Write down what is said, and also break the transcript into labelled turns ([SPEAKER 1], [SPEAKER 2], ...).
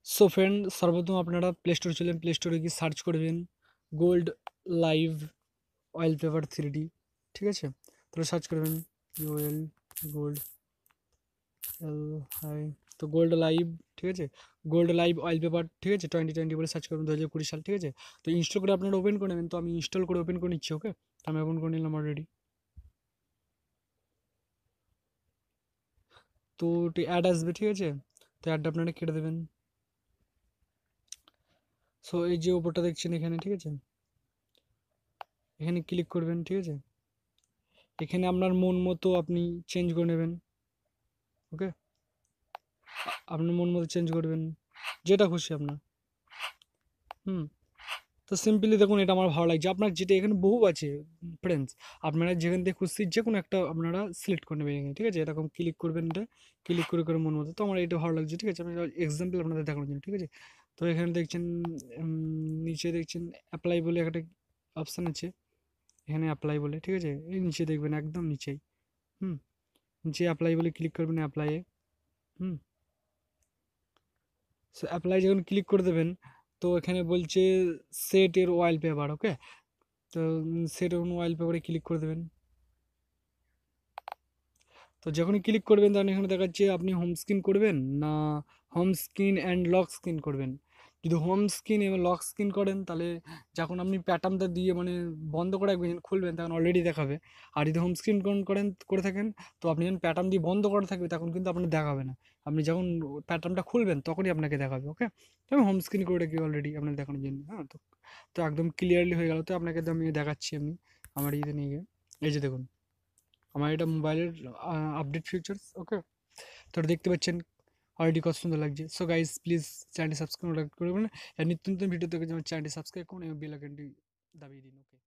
[SPEAKER 1] So friend, সর্বপ্রথম আপনারা play স্টোরে চলেন, প্লে স্টোরে গিয়ে সার্চ করবেন গোল্ড লাইভ ওয়ালপেপার 3D। ঠিক আছে, তাহলে সার্চ করবেন ইউএল গোল্ড এল হাই, তো গোল্ড লাইভ। ঠিক আছে, গোল্ড লাইভ ওয়ালপেপার, ঠিক আছে, 2020 বলে সার্চ করবেন, 2020 সাল। ঠিক আছে, তো ইনস্টল করে আপনারা ওপেন করে নেবেন। তো আমি ইনস্টল করে ওপেন করে নিচ্ছি। ওকে, তো আমি ওপেন করে নিলাম অলরেডি। তো অ্যাড আসবে, ঠিক আছে, তো অ্যাডটা আপনারা কেটে দেবেন। সো এই যে ওপরটা দেখছেন এখানে, ঠিক আছে, এখানে ক্লিক করবেন। ঠিক আছে, এখানে আপনার মন মতো আপনি চেঞ্জ করে নেবেন। ওকে, আপনার মন মতো চেঞ্জ করবেন, যেটা খুশি আপনার। হুম, তো সিম্পলি দেখুন, এটা আমার ভালো লাগছে। আপনার যেটা এখানে বহু আছে ফ্রেন্ডস, আপনারা যেখান থেকে খুশি যে কোনো একটা আপনারা সিলেক্ট করে নেবেন এখানে। ঠিক আছে, এরকম ক্লিক করবেন, এটা ক্লিক করে করে মন মতো। তো আমার এটা ভালো লাগছে। ঠিক আছে, আমি এক্সাম্পল আপনাদের দেখানোর জন্য। ঠিক আছে, তো এখানে দেখছেন নিচে দেখছেন অ্যাপ্লাই বলে একটা অপশান আছে, এখানে অ্যাপ্লাই বলে। ঠিক আছে, এই নিচে দেখবেন একদম নিচেই। হুম, নিচে অ্যাপ্লাই বলে ক্লিক করবেন, অ্যাপ্লাইয়ে। হুম, সো অ্যাপ্লাই যখন ক্লিক করে দেবেন, তো এখানে বলছে সেট এর ওয়ালপেপার। ওকে, তো সেট এর ওয়ালপেপারে ক্লিক করে দেবেন। তো যখনই ক্লিক করবেন তখন এখানে দেখাচ্ছে আপনি হোম স্ক্রিন করবেন না home screen and lock screen করবেন। যদি হোম স্ক্রিন এবং লক স্ক্রিন করেন, তাহলে যখন আপনি প্যাটার্নটা দিয়ে মানে বন্ধ করে রাখবেন, যখন খুলবেন তখন অলরেডি দেখাবে। আর যদি হোম স্ক্রিন করে থাকেন, তো আপনি যখন প্যাটার্ন দিয়ে বন্ধ করা থাকবে তখন কিন্তু আপনার দেখাবে না। আপনি যখন প্যাটার্নটা খুলবেন তখনই আপনাকে দেখাবে। ওকে, তো আমি হোম স্ক্রিন করে রাখি অলরেডি আপনার দেখানোর জন্য। হ্যাঁ, তো তো একদম ক্লিয়ারলি হয়ে গেল। তো আপনাকে তো আমি দেখাচ্ছি, আমি আমার ইয়েতে নিয়ে গিয়ে। এই যে দেখুন, আমার এটা মোবাইলের আপডেট ফিচার্স। ওকে, তো এটা দেখতে পাচ্ছেন অলরেডি কত সুন্দর লাগছে। সো গাইজ, প্লিজ চ্যানেলটি সাবস্ক্রাইব করবেন, আর নিত্য নতুন ভিডিও দেখে আমার চ্যানেলটি সাবস্ক্রাইব করুন এবং বেল আইকনটি দাবিয়ে দিন। ওকে।